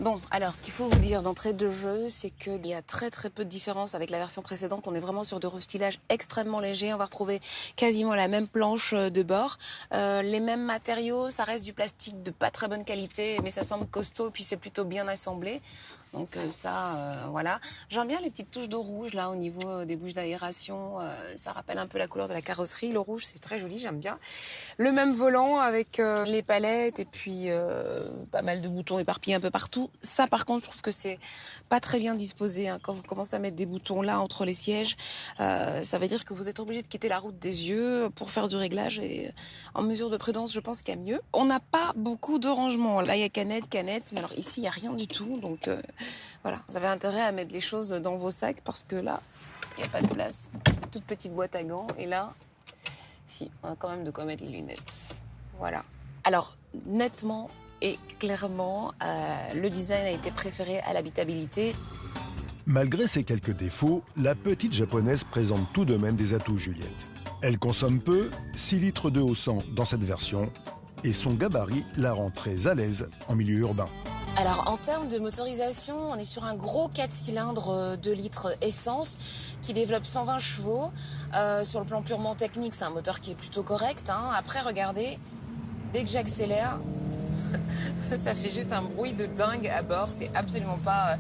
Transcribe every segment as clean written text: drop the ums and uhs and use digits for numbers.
Bon, alors ce qu'il faut vous dire d'entrée de jeu, c'est qu'il y a très très peu de différence avec la version précédente. On est vraiment sur de restylage extrêmement léger. On va retrouver quasiment la même planche de bord. Les mêmes matériaux, ça reste du plastique de pas très bonne qualité, mais ça semble costaud et puis c'est plutôt bien assemblé. Donc voilà. J'aime bien les petites touches de rouge là au niveau des bouches d'aération. Ça rappelle un peu la couleur de la carrosserie. Le rouge, c'est très joli, j'aime bien. Le même volant avec les palettes et puis pas mal de boutons éparpillés un peu partout. Ça, par contre, je trouve que c'est pas très bien disposé. Quand vous commencez à mettre des boutons là entre les sièges, ça veut dire que vous êtes obligé de quitter la route des yeux pour faire du réglage. Et en mesure de prudence, je pense qu'il y a mieux. On n'a pas beaucoup de rangement. Là, il y a canette. Mais alors ici, il y a rien du tout. Donc voilà, vous avez intérêt à mettre les choses dans vos sacs parce que là, il n'y a pas de place. Toute petite boîte à gants. Et là, si, on a quand même de quoi mettre les lunettes. Voilà. Alors, nettement et clairement, le design a été préféré à l'habitabilité. Malgré ses quelques défauts, la petite japonaise présente tout de même des atouts, Juliette. Elle consomme peu, 6 litres d'eau au 100 dans cette version, et son gabarit la rend très à l'aise en milieu urbain. Alors, en termes de motorisation, on est sur un gros 4 cylindres 2 litres essence qui développe 120 chevaux. Sur le plan purement technique, c'est un moteur qui est plutôt correct. Après, regardez, dès que j'accélère, ça fait juste un bruit de dingue à bord. C'est absolument pas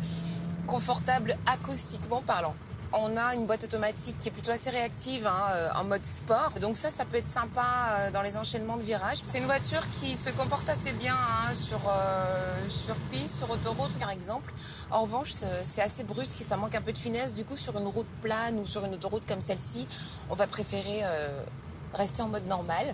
confortable acoustiquement parlant. On a une boîte automatique qui est plutôt assez réactive en mode sport. Donc ça peut être sympa dans les enchaînements de virages. C'est une voiture qui se comporte assez bien sur piste, sur autoroute par exemple. En revanche, c'est assez brusque et ça manque un peu de finesse. Du coup, sur une route plane ou sur une autoroute comme celle-ci, on va préférer rester en mode normal.